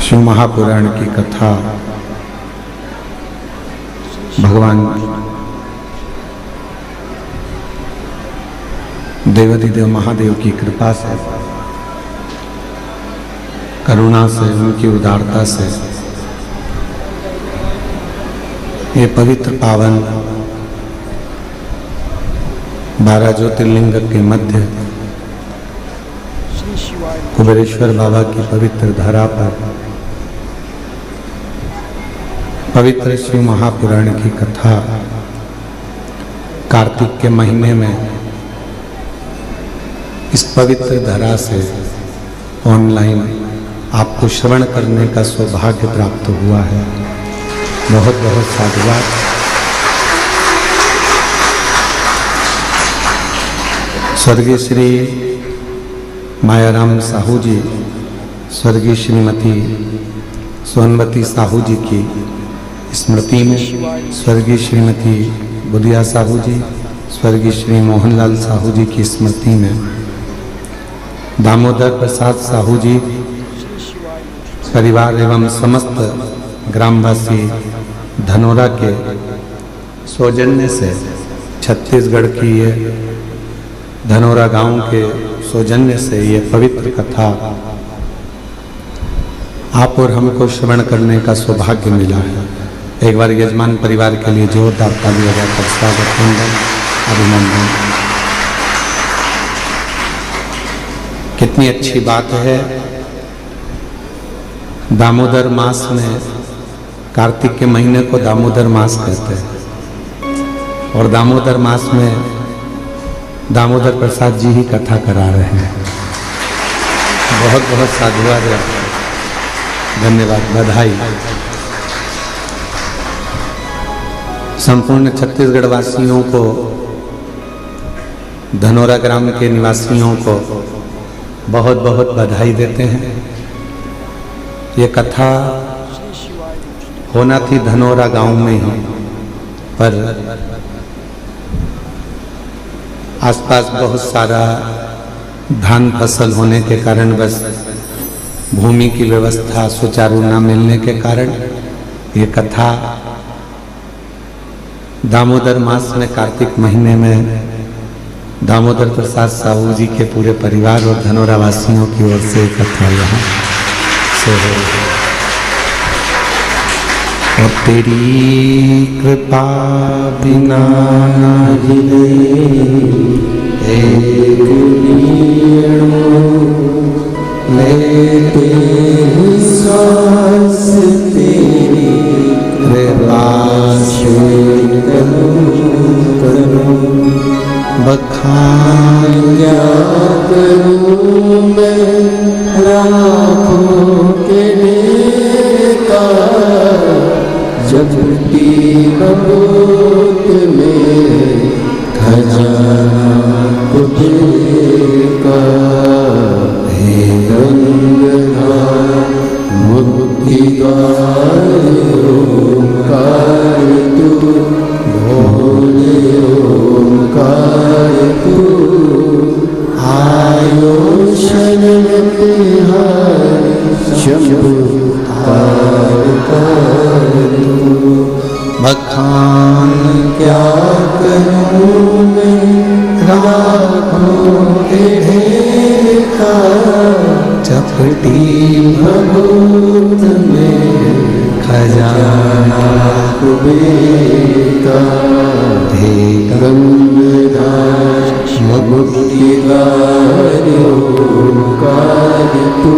शिव महापुराण की कथा भगवान देवाधिदेव महादेव की कृपा से, करुणा से, उनकी उदारता से ये पवित्र पावन 12 ज्योतिर्लिंग के मध्य कुबेरेश्वर बाबा की पवित्र धरा पर पवित्र शिव महापुराण की कथा कार्तिक के महीने में इस पवित्र धरा से ऑनलाइन आपको श्रवण करने का सौभाग्य प्राप्त हुआ है। बहुत बहुत साधुवाद। स्वर्गीय श्री मायाराम साहू जी, स्वर्गीय श्रीमती सोनवती साहू जी की स्मृति में, स्वर्गीय श्रीमती बुधिया साहू जी, स्वर्गीय श्री मोहनलाल साहू जी की स्मृति में, दामोदर प्रसाद साहू जी परिवार एवं समस्त ग्रामवासी धनोरा के सौजन्य से, छत्तीसगढ़ की ये धनोरा गांव के सौजन्य से ये पवित्र कथा आप और हमको श्रवण करने का सौभाग्य मिला है। एक बार यजमान परिवार के लिए जोरदार ताली बजाकर स्वागत, वंदन, अभिनंदन। कितनी अच्छी बात है, दामोदर मास में, कार्तिक के महीने को दामोदर मास कहते हैं और दामोदर मास में दामोदर प्रसाद जी ही कथा करा रहे हैं। बहुत बहुत साधुवाद, धन्यवाद, बधाई। संपूर्ण छत्तीसगढ़ वासियों को, धनोरा ग्राम के निवासियों को बहुत बहुत बधाई देते हैं। ये कथा होना थी धनोरा गांव में ही, पर आसपास बहुत सारा धान फसल होने के कारण, बस भूमि की व्यवस्था सुचारू न मिलने के कारण ये कथा दामोदर मास में, कार्तिक महीने में दामोदर प्रसाद साहू जी के पूरे परिवार और धनोरा वासियों की ओर से कथा यहाँ से हो। और तेरी कृपा बिना लेते सांस तेरी कृपा से करूं बखान क्या करूं मैं राखों के नेता, जब बबूत में खजाना का हे गंगाधार मुक्तिदार ओंकार तू, भोले ओंकार तू, आयो शरण तिहारी शंभु बखान क्या करूं मैं राखों के ढेका, चपटी भभूत में खजाना कुबेर, हे गंगाधार मुक्तिदार ओंकार तू,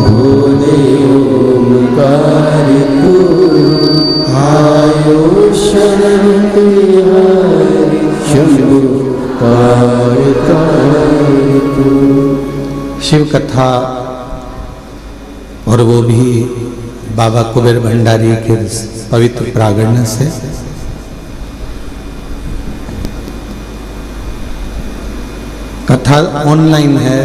भोले ओंकार तू, आयो शरण तिहारी शंभु तू। शिव कथा, और वो भी बाबा कुबेर भंडारी के पवित्र प्रागण्य से। कथा ऑनलाइन है,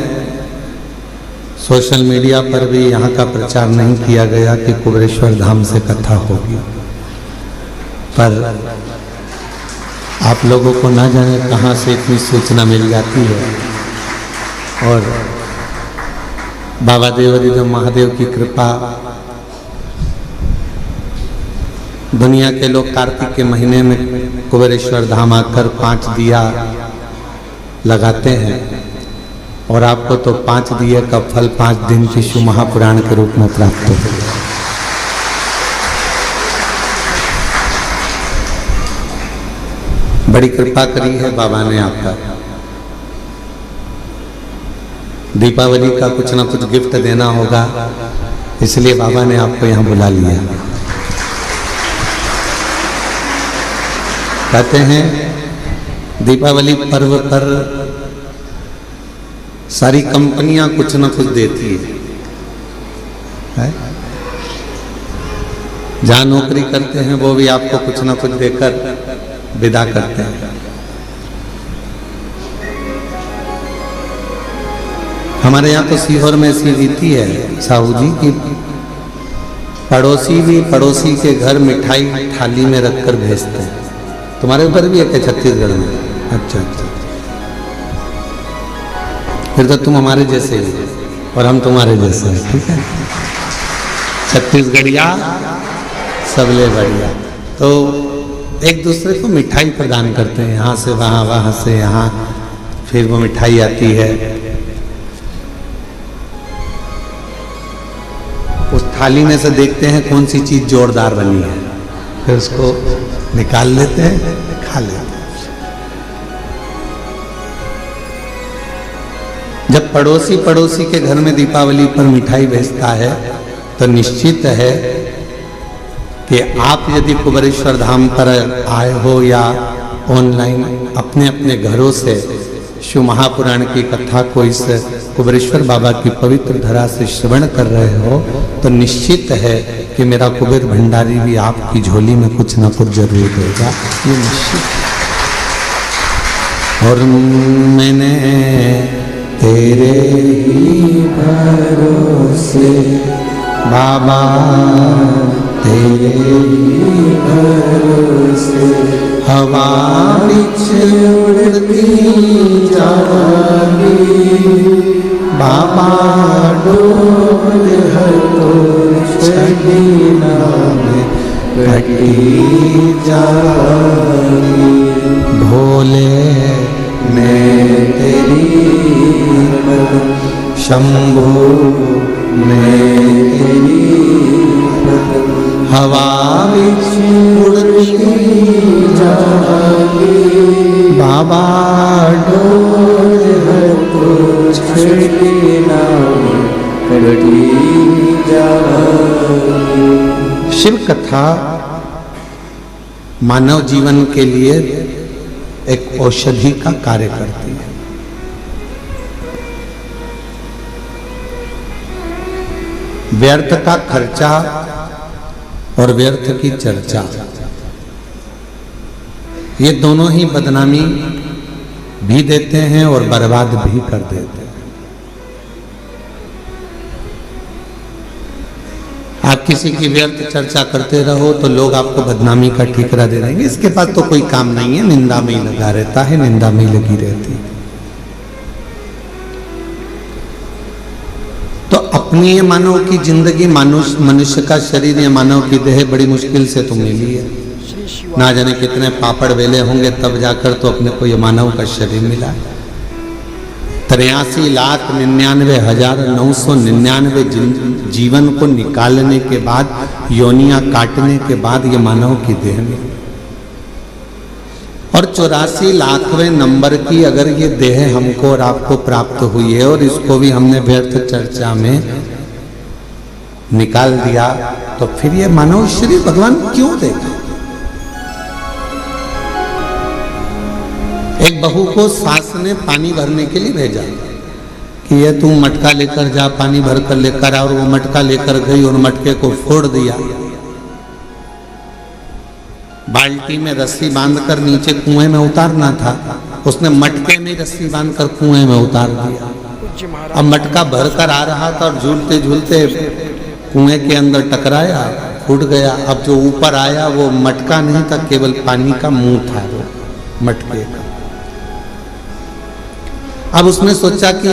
सोशल मीडिया पर भी यहाँ का प्रचार नहीं किया गया कि कुबेरेश्वर धाम से कथा होगी, पर आप लोगों को ना जाने कहाँ से इतनी सूचना मिल जाती है। और बाबा देवादिदेव महादेव की कृपा, दुनिया के लोग कार्तिक के महीने में कुबेरेश्वर धाम आकर 5 दिया लगाते हैं और आपको तो 5 दिए का फल 5 दिन की शिव महापुराण के रूप में प्राप्त होता है। बड़ी कृपा करी है बाबा ने आपका। दीपावली का कुछ ना कुछ गिफ्ट देना होगा, इसलिए बाबा ने आपको यहाँ बुला लिया। कहते हैं दीपावली पर्व पर सारी कंपनियां कुछ ना कुछ देती है? जहां नौकरी करते हैं वो भी आपको कुछ ना कुछ देकर विदा करते हैं। हमारे यहाँ तो सीहोर में ऐसी रीति है साहू जी की, पड़ोसी भी पड़ोसी के घर मिठाई थाली में रखकर भेजते हैं। तुम्हारे ऊपर भी है छत्तीसगढ़ में? अच्छा अच्छा, फिर तो तुम हमारे जैसे ही और हम तुम्हारे जैसे हैं, ठीक है। छत्तीसगढ़िया सबले बढ़िया। तो एक दूसरे को मिठाई प्रदान करते हैं, यहाँ से वहाँ, वहाँ से यहाँ, फिर वो मिठाई आती है। उस थाली में से देखते हैं कौन सी चीज जोरदार बनी है, फिर उसको निकाल लेते हैं, खा लेते हैं। जब पड़ोसी के घर में दीपावली पर मिठाई भेजता है तो निश्चित है कि आप यदि कुबेरेश्वर धाम पर आए हो या ऑनलाइन अपने अपने घरों से शिव महापुराण की कथा को इस कुबेरेश्वर बाबा की पवित्र धरा से श्रवण कर रहे हो, तो निश्चित है कि मेरा कुबेर भंडारी भी आपकी झोली में कुछ ना कुछ जरूर देगा, ये निश्चित है। और मैंने तेरे ही भरोसे बाबा, तेरे ही भरोसे हवा बिछ उड़ती जागी, बाबा डोल है तो छड़ी नाम कटी जागी। भोले मैं तेरी शंभो मैं तेरी हवा बिछ उड़ती जागी, बाबा डोल है तो छड़ी नाम कटी जागी। शिव कथा मानव जीवन के लिए एक औषधि का कार्य करती है। व्यर्थ का खर्चा और व्यर्थ की चर्चा, ये दोनों ही बदनामी भी देते हैं और बर्बाद भी कर देते हैं। आप किसी की व्यर्थ चर्चा करते रहो तो लोग आपको बदनामी का ठीकरा दे देंगे, इसके पास तो कोई काम नहीं है, निंदा में ही लगा रहता है, निंदा में ही लगी रहती है। तो अपनी ये मानव की जिंदगी, मनुष्य का शरीर या मानव की देह बड़ी मुश्किल से तो मिली है। ना जाने कितने पापड़ वेले होंगे तब जाकर तो अपने को ये मानव का शरीर मिला है। 83,99,999 जीवन को निकालने के बाद, योनियां काटने के बाद ये मानव की देह में, और 84 लाखवें नंबर की अगर ये देह हमको और आपको प्राप्त हुई है और इसको भी हमने व्यर्थ चर्चा में निकाल दिया, तो फिर ये मानव शरीर भगवान क्यों देगा? एक बहू को सास ने पानी भरने के लिए भेजा कि ये तुम मटका लेकर जा, पानी भर कर लेकर आ, और वो मटका लेकर गई और मटके को फोड़ दिया। बाल्टी में रस्सी बांधकर नीचे कुएं में उतारना था, उसने मटके में रस्सी बांधकर कुएं में उतार दिया। अब मटका भर कर आ रहा था और झूलते झूलते कुएं के अंदर टकराया, फूट गया। अब जो ऊपर आया वो मटका नहीं था, केवल पानी का मुंह था वो मटके का। अब उसने सोचा कि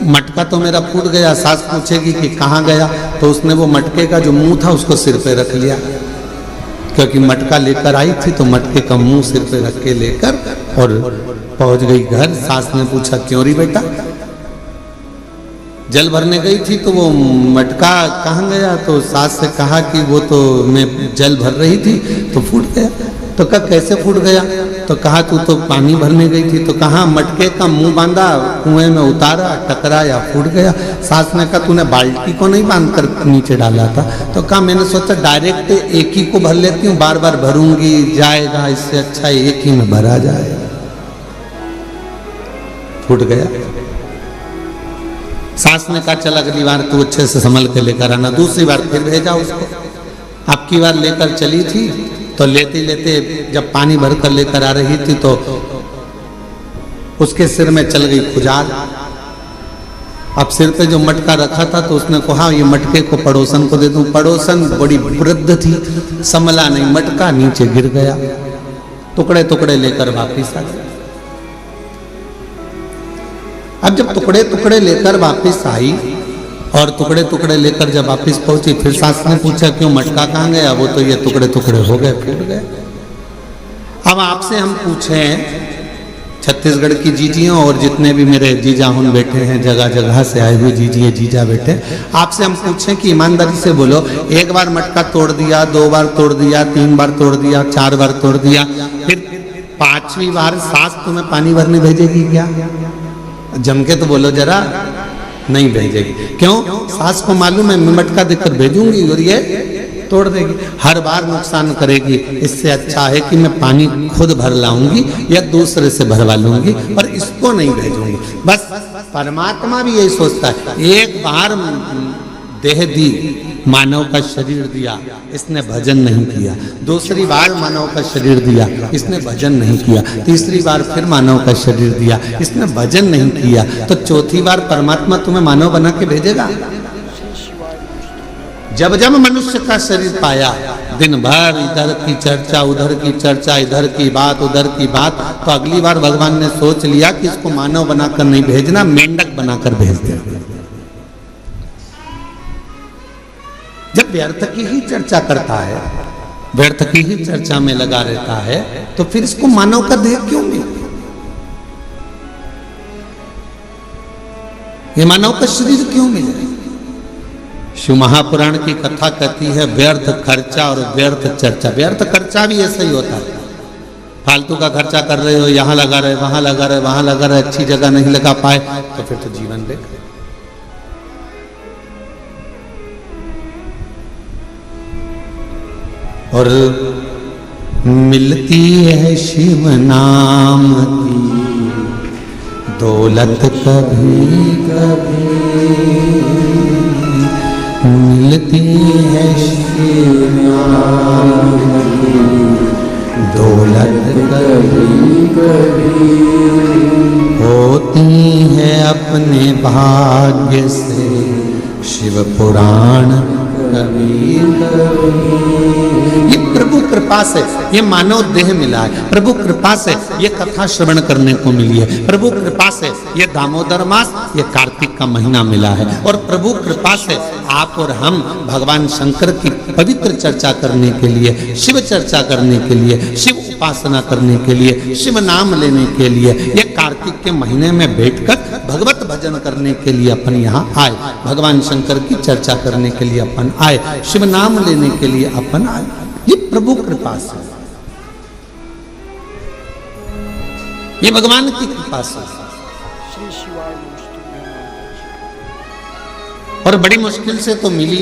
मटका तो मेरा फूट गया, सास पूछेगी कि कहाँ गया, तो उसने वो मटके का जो मुंह था उसको सिर पे रख लिया, क्योंकि मटका लेकर आई थी तो मटके का मुंह सिर पे रख के लेकर और पहुंच गई घर। सास ने पूछा क्यों री बेटा? जल भरने गई थी तो वो मटका कहाँ गया? तो सास से कहा कि वो तो मैं जल भर रही थी तो फूट गया। तो कहा कैसे फूट गया? तो कहा तू तो पानी भरने गई थी। तो कहा मटके का मुंह बांधा, कुएं में उतारा, टकरा या फूट गया। सास ने कहा तूने बाल्टी को नहीं बांध कर नीचे डाला था? तो कहा मैंने सोचा डायरेक्ट एक ही को भर लेती हूँ, बार बार भरूंगी जाएगा, इससे अच्छा एक ही में भरा जाए। फूट गया। सास ने कहा चल अगली बार तू अच्छे से संभल के लेकर आना। दूसरी बार फिर भेजा उसको। अब की बार लेकर चली थी तो लेते लेते जब पानी भरकर लेकर आ रही थी तो उसके सिर में चल गई खुजाल। अब सिर पे जो मटका रखा था तो उसने कहा ये मटके को पड़ोसन को दे दूं। पड़ोसन बड़ी वृद्ध थी, संभला नहीं, मटका नीचे गिर गया, टुकड़े टुकड़े लेकर वापिस आ गया। अब जब टुकड़े टुकड़े लेकर वापिस आई और टुकड़े टुकड़े लेकर जब वापिस पहुंची, फिर सास ने पूछा क्यों मटका कहाँ गया? वो तो ये टुकड़े टुकड़े हो गए, फूट गए। अब आपसे हम पूछें, छत्तीसगढ़ की जीजियों और जितने भी मेरे जीजा हुन बैठे हैं, जगह जगह से आए हुए जीजिए जीजा बैठे, आपसे हम पूछें कि ईमानदारी से बोलो, एक बार मटका तोड़ दिया, 2 बार तोड़ दिया, 3 बार तोड़ दिया, 4 बार तोड़ दिया, फिर 5वीं बार सास तुम्हें पानी भरने भेजेगी क्या? जम के तो बोलो जरा, नहीं भेजेगी। क्यों? सास को मालूम है मैं मटका देकर भेजूंगी और ये तोड़ देगी, हर बार नुकसान करेगी। इससे अच्छा है कि मैं पानी खुद भर लाऊंगी या दूसरे से भरवा लूंगी और इसको नहीं भेजूंगी। बस परमात्मा भी यही सोचता है, एक बार देह दी, मानव का शरीर दिया, इसने भजन नहीं किया। दूसरी बार मानव का शरीर दिया, इसने भजन नहीं किया। तीसरी बार फिर मानव का शरीर दिया, इसने भजन नहीं किया। तो चौथी बार परमात्मा तुम्हें मानव बना के भेजेगा। जब जब मनुष्य का शरीर पाया, दिन भर इधर की चर्चा, उधर की चर्चा, इधर की बात, उधर की बात, तो अगली बार भगवान ने सोच लिया कि इसको मानव बनाकर नहीं भेजना, मेंढक बनाकर भेज दे। जब व्यर्थ की ही चर्चा करता है, व्यर्थ की ही चर्चा में लगा रहता है, तो फिर इसको मानव का देह क्यों मिला? ये मानव का शरीर क्यों मिला? शिव महापुराण की कथा कहती है व्यर्थ खर्चा और व्यर्थ चर्चा। व्यर्थ खर्चा भी ऐसा ही होता है, फालतू का खर्चा कर रहे हो, यहाँ लगा रहे, वहां लगा रहे, वहां लगा रहे, अच्छी जगह नहीं लगा पाए, तो फिर तो जीवन बेकार। और मिलती है शिव नाम की दौलत कभी कभी, मिलती है शिव नाम की दौलत कभी कभी, होती है अपने भाग्य से शिव पुराण कभी कभी। ये प्रभु कृपा से ये मानव देह मिला है, प्रभु कृपा से ये कथा श्रवण करने को मिली है, प्रभु कृपा से ये दामोदर मास, ये कार्तिक का महीना मिला है, और प्रभु कृपा से आप और हम भगवान शंकर की पवित्र चर्चा करने के लिए, शिव चर्चा करने के लिए, शिव उपासना करने के लिए, शिव नाम लेने के लिए, ये कार्तिक के महीने में बैठकर भगवत भजन करने के लिए अपन यहाँ आए, भगवान शंकर की चर्चा करने के लिए अपन आए, शिव नाम लेने के लिए अपन आए। ये प्रभु कृपा से, ये भगवान की कृपा से। और बड़ी मुश्किल से तो मिली,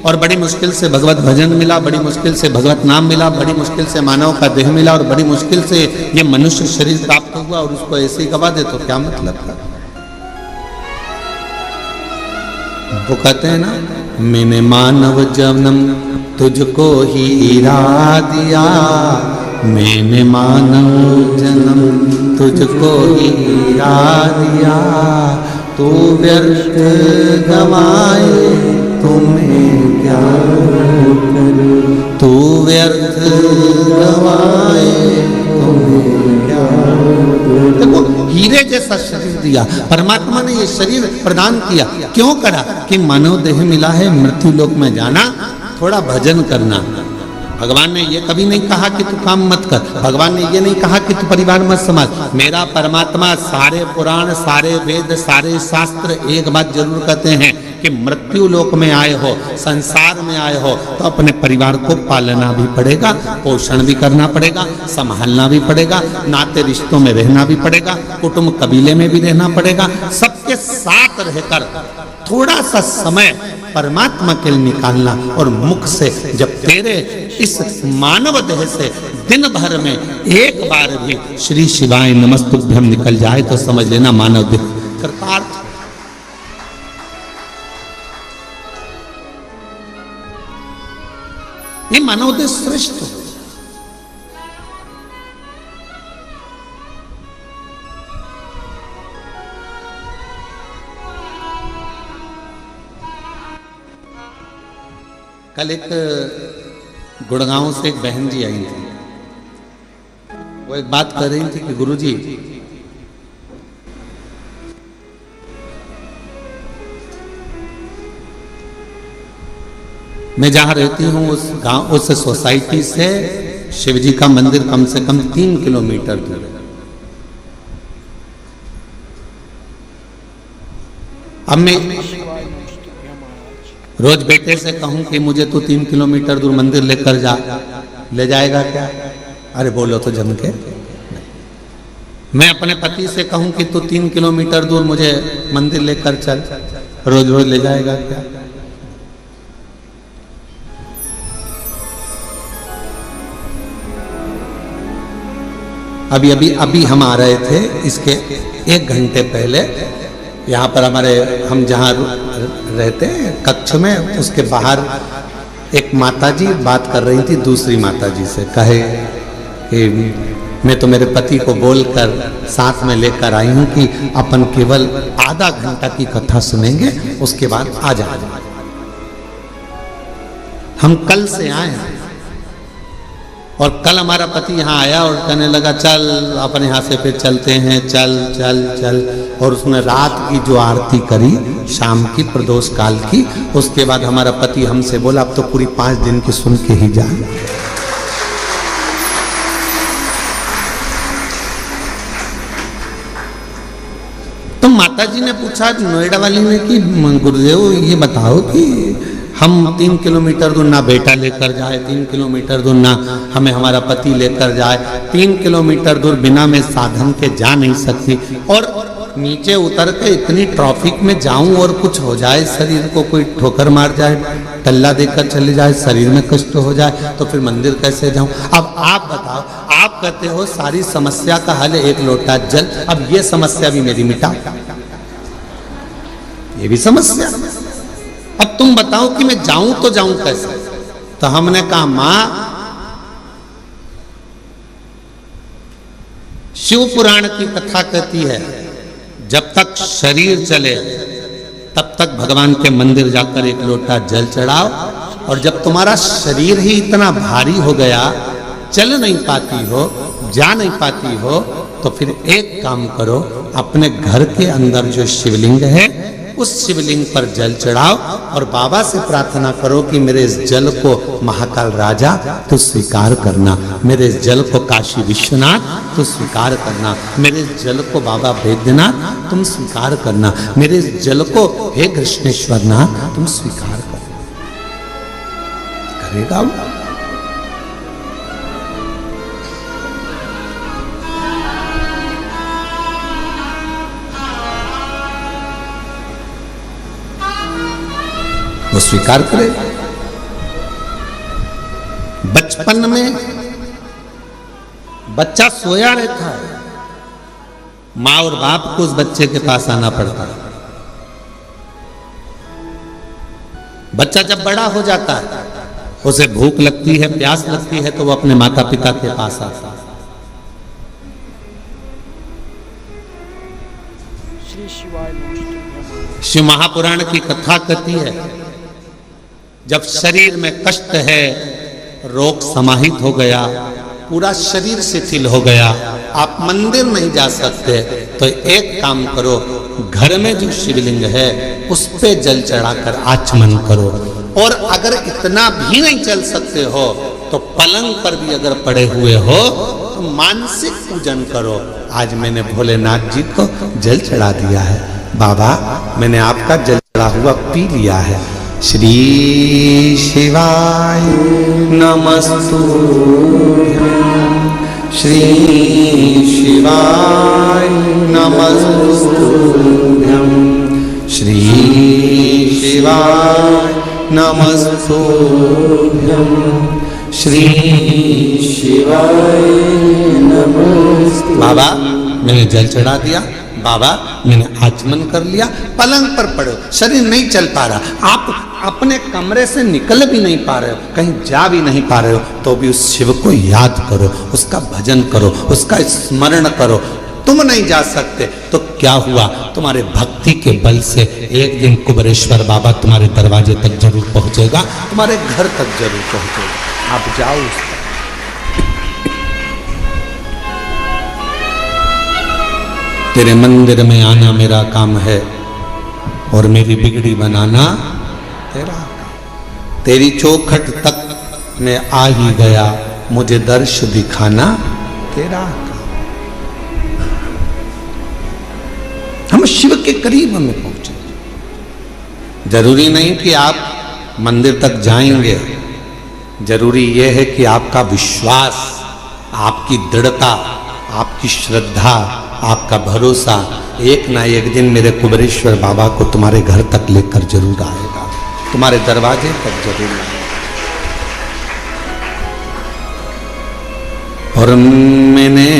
और बड़ी मुश्किल से भगवत भजन मिला, बड़ी मुश्किल से भगवत नाम मिला, बड़ी मुश्किल से मानव का देह मिला, और बड़ी मुश्किल से ये मनुष्य शरीर प्राप्त हुआ, और उसको ऐसे ही गवा दे तो क्या मतलब था? वो कहते हैं ना, मैंने मानव जन्म तुझको ही इरा दिया, मैंने मानव जन्म तुझको ही इरा दिया, तू व्यर्थ गवाए तुम्हें क्या करूं, तू व्यर्थ गवाए तुम्हें क्या करूं। देखो हीरे मुझे जैसा शरीर दिया, परमात्मा ने ये शरीर प्रदान किया, क्यों करा? कि मानव देह मिला है, मृत्यु लोक में जाना, थोड़ा भजन करना। भगवान ने ये कभी नहीं कहा कि तू काम मत कर, भगवान ने ये नहीं कहा कि तू परिवार मत संभाल। मेरा परमात्मा सारे पुराण, सारे वेद, सारे शास्त्र एक बात जरूर कहते हैं कि मृत्यु लोक में आए हो, संसार में आए हो, तो अपने परिवार को पालना भी पड़ेगा, पोषण भी करना पड़ेगा, संभालना भी पड़ेगा, नाते रिश्तों में रहना भी पड़ेगा, कुटुंब कबीले में भी रहना पड़ेगा। सबके साथ रहकर थोड़ा सा समय परमात्मा के लिए निकालना। और मुख से जब तेरे इस मानव देह से दिन भर में एक बार भी श्री शिवाय नमस्तुभ्यम निकल जाए तो समझ लेना मानव देह कृतार्थ। ये मानव देह श्रेष्ठ हो। कल एक गुड़गांव से एक बहन जी आई थी, वो एक बात कर रही थी कि गुरुजी मैं जहां रहती हूं उस गांव, उस सोसाइटी से शिवजी का मंदिर कम से कम 3 किलोमीटर दूर है। अब मैं रोज बेटे से कहूं कि मुझे तू 3 किलोमीटर दूर मंदिर लेकर जा, ले जाएगा क्या? अरे बोलो तो जम के। मैं अपने पति से कहूं कि तू 3 किलोमीटर दूर मुझे मंदिर लेकर चल, रोज रोज ले जाएगा क्या? अभी हम आ रहे थे, इसके 1 घंटे पहले यहाँ पर हमारे, हम जहाँ रहते हैं कक्ष में, उसके बाहर एक माताजी बात कर रही थी दूसरी माताजी से। कहे कि मैं तो मेरे पति को बोलकर साथ में लेकर आई हूँ कि अपन केवल आधा घंटा की कथा सुनेंगे, उसके बाद आ जाएंगे। हम कल से आए हैं और कल हमारा पति यहाँ आया और कहने लगा चल अपन यहाँ से फिर चलते हैं, चल चल चल। और उसने रात की जो आरती करी शाम की प्रदोष काल की, उसके बाद हमारा पति हमसे बोला अब तो पूरी 5 दिन की सुन के ही जाए। तो माताजी ने पूछा नोएडा वाली ने कि गुरुदेव ये बताओ कि हम 3 किलोमीटर दूर ना बेटा लेकर जाए, 3 किलोमीटर दूर ना हमें हमारा पति लेकर जाए, 3 किलोमीटर दूर बिना मैं साधन के जा नहीं सकती, और नीचे उतर के इतनी ट्रैफिक में जाऊं और कुछ हो जाए, शरीर को कोई ठोकर मार जाए, टल्ला देकर चले जाए, शरीर में कष्ट हो जाए, तो फिर मंदिर कैसे जाऊं? अब आप बताओ, आप कहते हो सारी समस्या का हल 1 लोटा जल, अब ये समस्या भी मेरी मिटा, ये भी समस्या। अब तुम बताओ कि मैं जाऊं तो जाऊं कैसे? तो हमने कहा मां, शिव पुराण की कथा कहती है जब तक शरीर चले तब तक भगवान के मंदिर जाकर 1 लोटा जल चढ़ाओ, और जब तुम्हारा शरीर ही इतना भारी हो गया, चल नहीं पाती हो, जा नहीं पाती हो, तो फिर एक काम करो, अपने घर के अंदर जो शिवलिंग है उस शिवलिंग पर जल चढ़ाओ और बाबा से प्रार्थना करो कि मेरे इस जल को महाकाल राजा तो स्वीकार करना, मेरे इस जल को काशी विश्वनाथ तो स्वीकार करना, मेरे इस जल को बाबा वैद्यनाथ तुम स्वीकार करना, मेरे इस जल को हे कृष्णेश्वर नाथ तुम स्वीकार करना। करेगा वो? वो स्वीकार करे। बचपन में बच्चा सोया रहता है, माँ और बाप को उस बच्चे के पास आना पड़ता है। बच्चा जब बड़ा हो जाता है, उसे भूख लगती है, प्यास लगती है, तो वो अपने माता पिता के पास आता है। शिव महापुराण की कथा कहती है जब शरीर में कष्ट है, रोग समाहित हो गया, पूरा शरीर शिथिल हो गया, आप मंदिर नहीं जा सकते तो एक काम करो, घर में जो शिवलिंग है उस पे जल चढ़ाकर आचमन करो। और अगर इतना भी नहीं चल सकते हो तो पलंग पर भी अगर पड़े हुए हो तो मानसिक पूजन करो। आज मैंने भोलेनाथ जी को जल चढ़ा दिया है, बाबा मैंने आपका जल चढ़ा हुआ पी लिया है। श्री शिवाय नमस्तुभ्यं, श्री शिवाय नमस्तुभ्यं, श्री शिवाय नमस्तुभ्यं, श्री शिवाय नमस्तुभ्यं। बाबा मैंने जल चढ़ा दिया, बाबा मैंने आचमन कर लिया। पलंग पर पड़ो, शरीर नहीं चल पा रहा, आप अपने कमरे से निकल भी नहीं पा रहे हो, कहीं जा भी नहीं पा रहे हो, तो भी उस शिव को याद करो, उसका भजन करो, उसका स्मरण करो। तुम नहीं जा सकते तो क्या हुआ, तुम्हारे भक्ति के बल से एक दिन कुबेरेश्वर बाबा तुम्हारे दरवाजे तक जरूर पहुंचेगा, तुम्हारे घर तक जरूर पहुंचेगा। आप जाओ उस तक। तेरे मंदिर में आना मेरा काम है और मेरी बिगड़ी बनाना तेरा काम। तेरी चौखट तक मैं आ ही गया, मुझे दर्श दिखाना तेरा काम। हम शिव के करीब हमें पहुंचे। जरूरी नहीं कि आप मंदिर तक जाएंगे, जरूरी यह है कि आपका विश्वास, आपकी दृढ़ता, आपकी श्रद्धा, आपका भरोसा एक ना एक दिन मेरे कुबेरेश्वर बाबा को तुम्हारे घर तक लेकर जरूर आएगा, तुम्हारे दरवाजे तक जरूर आएगा। और मैंने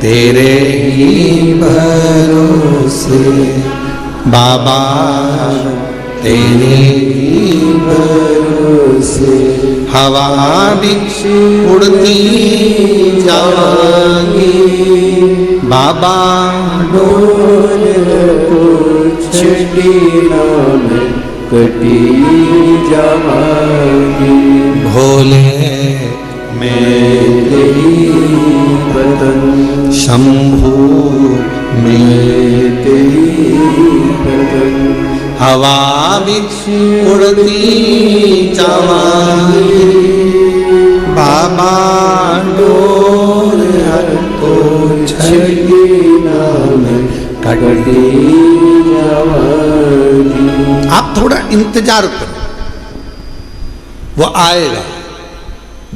तेरे ही भरोसे बाबा, तेरे ही भरोसे हवा भी उड़ती जाएगी, बाबा डोल को छठी नाम कटी जाएगी। भोले मैं तेरी बदन, शंभू मैं तेरी बदन, हवा भी उड़ती जाएगी, बाबा डोल को छठी नाम कटी जाएगी। आप थोड़ा इंतजार करो, वो आएगा,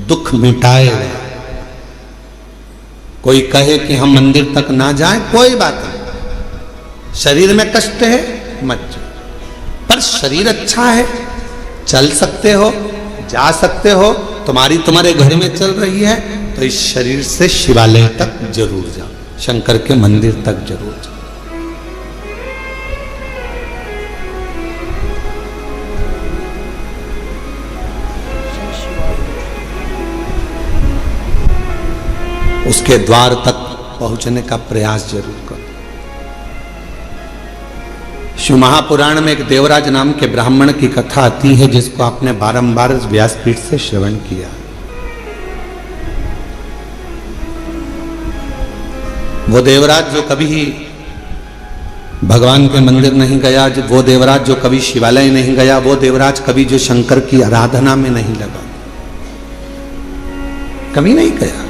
दुख मिटाएगा। कोई कहे कि हम मंदिर तक ना जाएं, कोई बात नहीं, शरीर में कष्ट है मत जाओ, पर शरीर अच्छा है, चल सकते हो, जा सकते हो, तुम्हारे घर में चल रही है, तो इस शरीर से शिवालय तक जरूर जाओ, शंकर के मंदिर तक जरूर जाओ। उसके द्वार तक पहुंचने का प्रयास जरूर करो। शिव महापुराण में एक देवराज नाम के ब्राह्मण की कथा आती है, जिसको आपने बारंबार व्यासपीठ से श्रवण किया। वो देवराज जो कभी भगवान के मंदिर नहीं गया, वो देवराज जो कभी शिवालय नहीं गया, वो देवराज कभी जो शंकर की आराधना में नहीं लगा, कभी नहीं गया,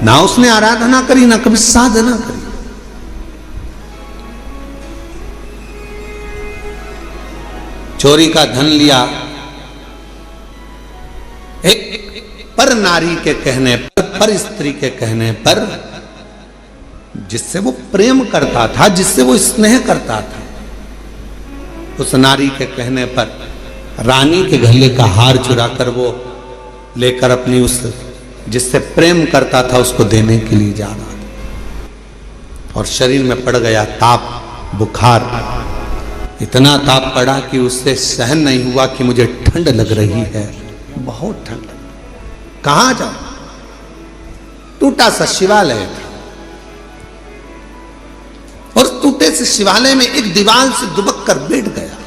ना उसने आराधना करी, ना कभी साधना करी। चोरी का धन लिया, एक पर नारी के कहने पर स्त्री के कहने पर, जिससे वो प्रेम करता था, जिससे वो स्नेह करता था, उस नारी के कहने पर रानी के गले का हार चुराकर वो लेकर अपनी उस जिससे प्रेम करता था उसको देने के लिए जा रहा था, और शरीर में पड़ गया ताप, बुखार। इतना ताप पड़ा कि उससे सहन नहीं हुआ कि मुझे ठंड लग रही है, बहुत ठंड लग। कहां जाऊं? टूटा सा शिवालय था, और टूटे से शिवालय में एक दीवार से दुबक कर बैठ गया।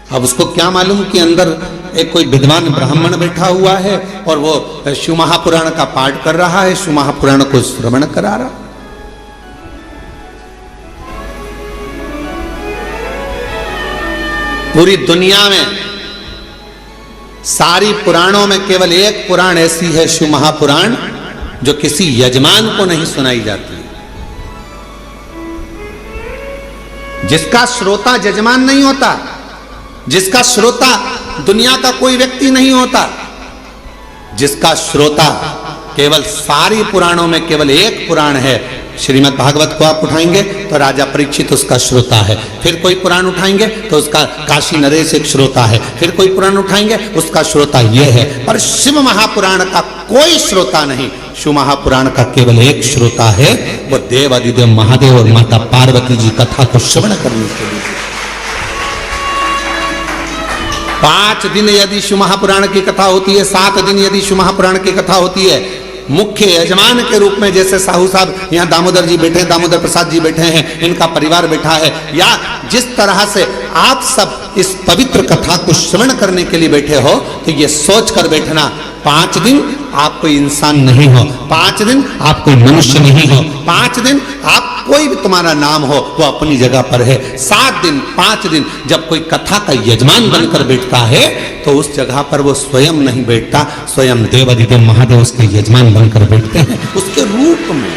अब उसको क्या मालूम कि अंदर एक कोई विद्वान ब्राह्मण बैठा हुआ है और वो शिव महापुराण का पाठ कर रहा है, शिव महापुराण को श्रवण करा रहा। पूरी दुनिया में सारी पुराणों में केवल एक पुराण ऐसी है, शिव महापुराण, जो किसी यजमान को नहीं सुनाई जाती, जिसका श्रोता यजमान नहीं होता, जिसका श्रोता दुनिया का कोई व्यक्ति नहीं होता, जिसका श्रोता केवल सारी पुराणों में केवल एक पुराण है। श्रीमद् भागवत को आप उठाएंगे तो राजा परीक्षित उसका श्रोता है, फिर कोई पुराण उठाएंगे तो उसका काशी नरेश एक श्रोता है, फिर कोई पुराण उठाएंगे उसका श्रोता यह है, पर शिव महापुराण का कोई श्रोता नहीं। शिव महापुराण का केवल एक श्रोता है, वो देव अधिदेव महादेव और माता पार्वती जी कथा को श्रवण करने के लिए 5 दिन यदि शिव महापुराण की कथा होती है, 7 दिन यदि शिव महापुराण की कथा होती है, मुख्य यजमान के रूप में जैसे साहू साहब यहाँ दामोदर जी बैठे हैं, दामोदर प्रसाद जी बैठे हैं, इनका परिवार बैठा है, या जिस तरह से आप सब इस पवित्र कथा को श्रवण करने के लिए बैठे हो, तो ये सोच कर बैठना 5 दिन आप कोई इंसान नहीं हो, 5 दिन आप कोई मनुष्य नहीं हो, 5 दिन आप कोई भी तुम्हारा नाम हो वो अपनी जगह पर है। 7 दिन 5 दिन जब कोई कथा का यजमान बनकर बैठता है तो उस जगह पर वो स्वयं नहीं बैठता, स्वयं देव अधिदेव महादेव उसके यजमान बनकर बैठते हैं उसके रूप में।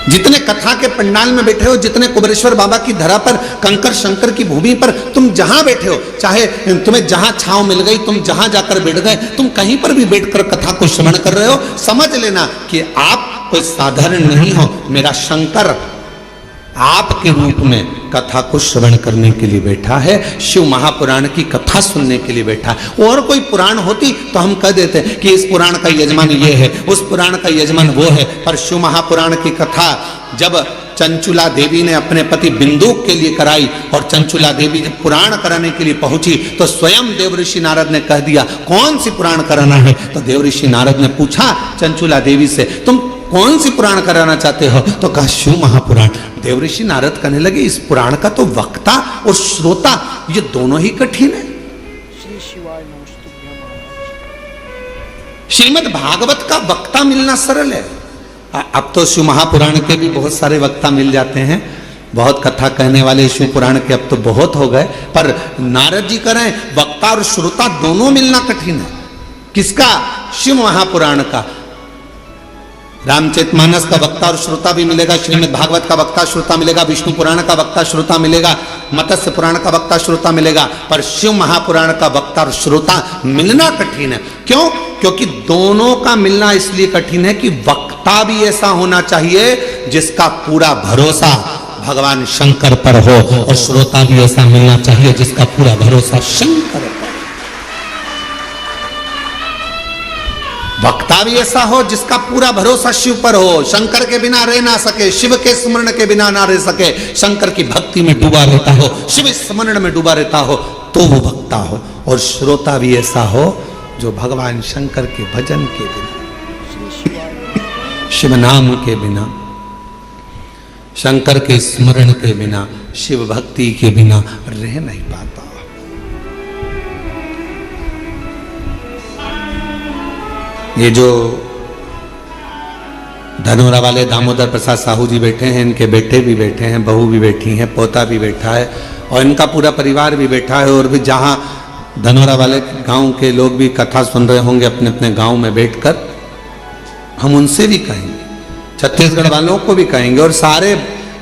जितने कथा के पंडाल में बैठे हो, जितने कुबेरेश्वर बाबा की धरा पर, कंकर शंकर की भूमि पर तुम जहां बैठे हो, चाहे तुम्हें जहां छांव मिल गई, तुम जहां जाकर बैठ गए, तुम कहीं पर भी बैठकर कथा को श्रवण कर रहे हो, समझ लेना कि आप कोई साधारण नहीं हो। मेरा शंकर आपके रूप में कथा को श्रवण करने के लिए बैठा है, शिव महापुराण की कथा सुनने के लिए बैठा है। और कोई पुराण होती तो हम कह देते कि इस पुराण का यजमान ये है, उस पुराण का यजमान वो है, पर शिव महापुराण की कथा जब चंचुला देवी ने अपने पति बिंदुक के लिए कराई और चंचुला देवी जब पुराण कराने के लिए पहुंची तो स्वयं देवऋषि नारद ने कह दिया कौन सी पुराण कराना है। तो देवऋषि नारद ने पूछा चंचुला देवी से तुम कौन सी पुराण कराना चाहते हो, तो कहा शिव महापुराण। देवऋषि नारद कहने लगे इस पुराण का तो वक्ता और श्रोता ये दोनों ही कठिन है। श्रीमद् भागवत का वक्ता मिलना सरल है। अब तो शिव महापुराण के भी बहुत सारे वक्ता मिल जाते हैं, बहुत कथा कहने वाले शिव पुराण के अब तो बहुत हो गए, पर नारद जी कह रहे हैं वक्ता और श्रोता दोनों मिलना कठिन है। किसका? शिव महापुराण का। रामचरितमानस का वक्ता और श्रोता भी मिलेगा, श्रीमद् भागवत का वक्ता श्रोता मिलेगा, विष्णु पुराण का वक्ता श्रोता मिलेगा, मत्स्य पुराण का वक्ता श्रोता मिलेगा, पर शिव महापुराण का वक्ता और श्रोता मिलना कठिन है। क्यों? क्योंकि दोनों का मिलना इसलिए कठिन है कि वक्ता भी ऐसा होना चाहिए जिसका पूरा भरोसा भगवान शंकर पर हो, और श्रोता भी ऐसा मिलना चाहिए जिसका पूरा भरोसा शंकर पर। वक्ता भी ऐसा हो जिसका पूरा भरोसा शिव पर हो, शंकर के बिना रह ना सके, शिव के स्मरण के बिना ना रह सके, शंकर की भक्ति में डूबा रहता हो, शिव स्मरण में डूबा रहता हो, तो वो वक्ता हो। और श्रोता भी ऐसा हो जो भगवान शंकर के भजन के बिना, शिव नाम के बिना, शंकर के स्मरण के बिना, शिव भक्ति के बिना रह नहीं पाता। ये जो धनोरा वाले दामोदर प्रसाद साहू जी बैठे हैं, इनके बेटे भी बैठे हैं, बहू भी बैठी हैं, पोता भी बैठा है, और इनका पूरा परिवार भी बैठा है। और भी जहाँ धनोरा वाले गांव के लोग भी कथा सुन रहे होंगे अपने अपने गांव में बैठकर, हम उनसे भी कहेंगे, छत्तीसगढ़ वालों को भी कहेंगे, और सारे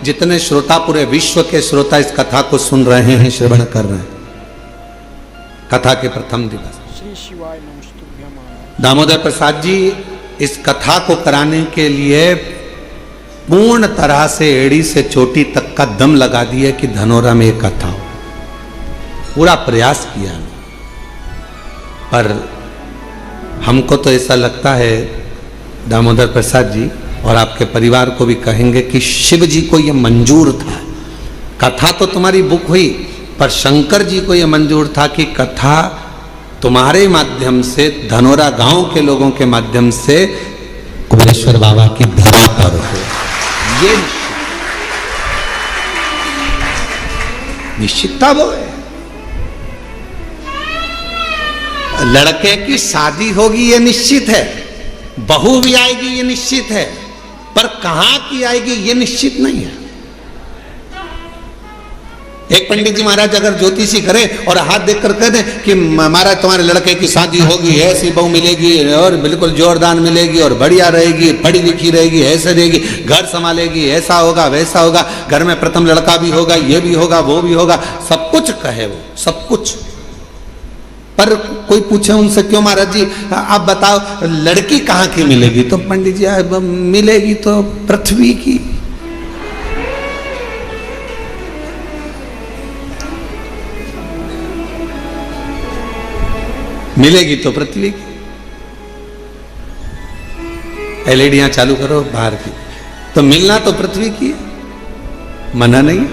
जितने श्रोता, पूरे विश्व के श्रोता इस कथा को सुन रहे हैं, श्रवण कर रहे हैं। कथा के प्रथम दिवस दामोदर प्रसाद जी इस कथा को कराने के लिए पूर्ण तरह से एड़ी से चोटी तक का दम लगा दिया कि धनोरा में एक कथा हो। पूरा प्रयास किया, पर हमको तो ऐसा लगता है दामोदर प्रसाद जी और आपके परिवार को भी कहेंगे कि शिव जी को यह मंजूर था। कथा तो तुम्हारी बुक हुई, पर शंकर जी को यह मंजूर था कि कथा तुम्हारे माध्यम से, धनोरा गांव के लोगों के माध्यम से कुबेरेश्वर बाबा की धरा पर ये निश्चितता वो है। लड़के की शादी होगी ये निश्चित है, बहू भी आएगी ये निश्चित है, पर कहां की आएगी ये निश्चित नहीं है। एक पंडित जी महाराज अगर ज्योतिषी करे और हाथ देख कर कह दे कि महाराज तुम्हारे लड़के की शादी होगी, ऐसी बहू मिलेगी और बिल्कुल जोरदार मिलेगी और बढ़िया रहेगी, पढ़ी लिखी रहेगी, ऐसे रहेगी, घर संभालेगी, ऐसा होगा वैसा होगा, घर में प्रथम लड़का भी होगा, ये भी होगा वो भी होगा, सब कुछ कहे वो, सब कुछ। पर कोई पूछे उनसे क्यों महाराज जी आप बताओ लड़की कहाँ की मिलेगी, तो पंडित जी मिलेगी तो पृथ्वी की। मिलेगी तो पृथ्वी की। एलईडियां चालू करो बाहर की, तो मिलना तो पृथ्वी की है, मना नहीं।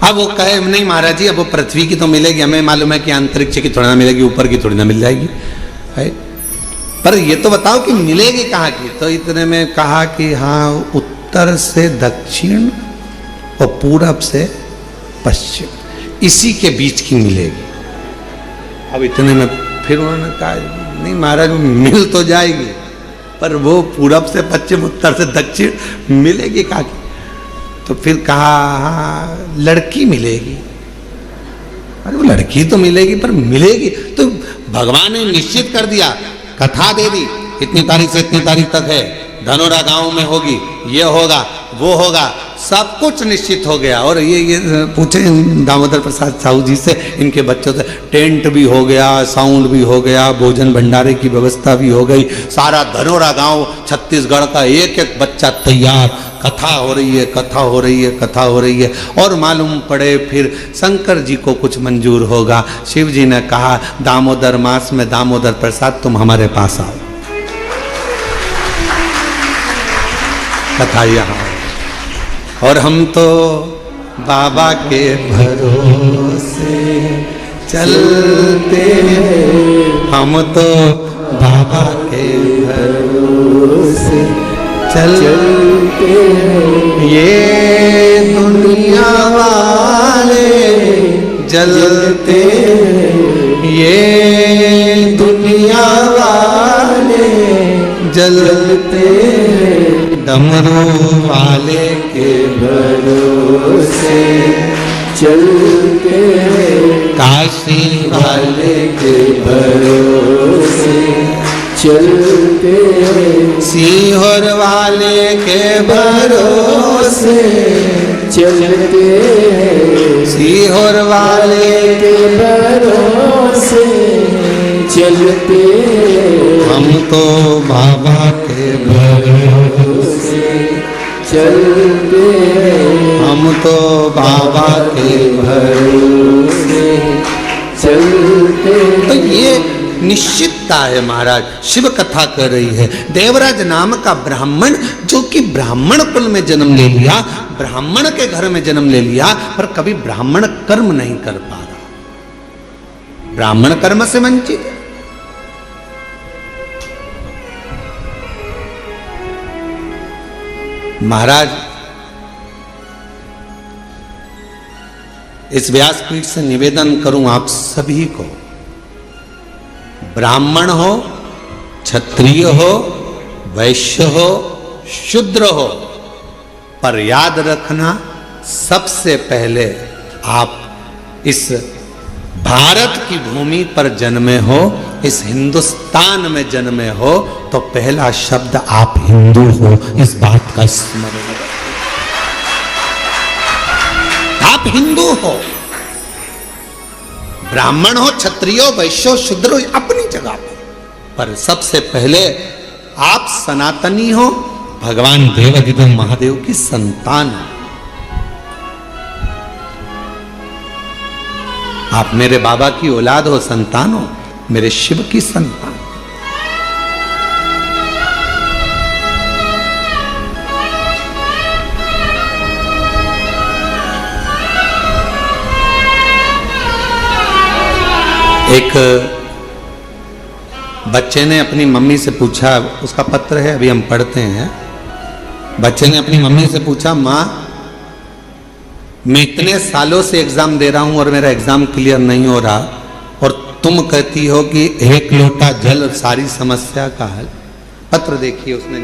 अब वो कहे नहीं महाराज जी अब वो पृथ्वी की तो मिलेगी, हमें मालूम है कि अंतरिक्ष की थोड़ी ना मिलेगी, ऊपर की थोड़ी ना मिल जाएगी है? पर ये तो बताओ कि मिलेगी कहाँ की। तो इतने में कहा कि हाँ उत्तर से दक्षिण और पूरब से पश्चिम, इसी के बीच की मिलेगी। अब इतने में फिर उन्होंने कहा नहीं महाराज मिल तो जाएगी, पर वो पूरब से पश्चिम उत्तर से दक्षिण मिलेगी कहाँ की। तो फिर कहा हाँ लड़की मिलेगी। अरे वो लड़की तो मिलेगी पर मिलेगी तो भगवान ने निश्चित कर दिया, कथा दे दी, इतनी तारीख से इतनी तारीख तक है, धनोरा गांव में होगी, ये होगा वो होगा, सब कुछ निश्चित हो गया। और ये पूछे दामोदर प्रसाद साहू जी से, इनके बच्चों से, टेंट भी हो गया, साउंड भी हो गया, भोजन भंडारे की व्यवस्था भी हो गई, सारा धनोरा गांव छत्तीसगढ़ का एक एक बच्चा तैयार, कथा हो रही है, कथा हो रही है, कथा हो रही है। और मालूम पड़े फिर शंकर जी को कुछ मंजूर होगा। शिव जी ने कहा दामोदर मास में दामोदर प्रसाद तुम हमारे पास आओ, कथा यहाँ। और हम तो बाबा के भरोसे चलते हैं, हम तो बाबा के भरोसे चलते हैं, ये दुनिया वाले जलते हैं, ये दुनिया वाले जलते हैं, डमरू वाले के भरोसे चलते हैं, काशी वाले के भरोसे चलते हैं, सीहोर वाले के भरोसे चलते हैं, सीहोर वाले के भरोसे चलते हैं, हम तो बाबा के भरोसे चलते हैं, हम तो बाबा के भरोसे चलते हैं। तो ये निश्चितता है महाराज। शिव कथा कर रही है, देवराज नाम का ब्राह्मण जो कि ब्राह्मण कुल में जन्म ले लिया, ब्राह्मण के घर में जन्म ले लिया, पर कभी ब्राह्मण कर्म नहीं कर पा रहा, ब्राह्मण कर्म से वंचित है। महाराज इस व्यासपीठ से निवेदन करूं आप सभी को, ब्राह्मण हो, क्षत्रिय हो, वैश्य हो, शूद्र हो, पर याद रखना सबसे पहले आप इस भारत की भूमि पर जन्मे हो, इस हिंदुस्तान में जन्मे हो, तो पहला शब्द आप हिंदू हो, इस बात का स्मरण रखें। आप हिंदू हो, ब्राह्मण हो, क्षत्रिय हो, वैश्य हो, शूद्र हो, अपनी जगह पर सबसे पहले आप सनातनी हो, भगवान देवाधिदेव महादेव की संतान हो। आप मेरे बाबा की औलाद हो, संतान हो, मेरे शिव की संतान। एक बच्चे ने अपनी मम्मी से पूछा, उसका पत्र है अभी हम पढ़ते हैं, बच्चे ने अपनी मम्मी से पूछा, माँ मैं इतने सालों से एग्जाम दे रहा हूं और मेरा एग्जाम क्लियर नहीं हो रहा, और तुम कहती हो कि एक लोटा जल सारी समस्या का हल। पत्र देखिए उसने लिखा।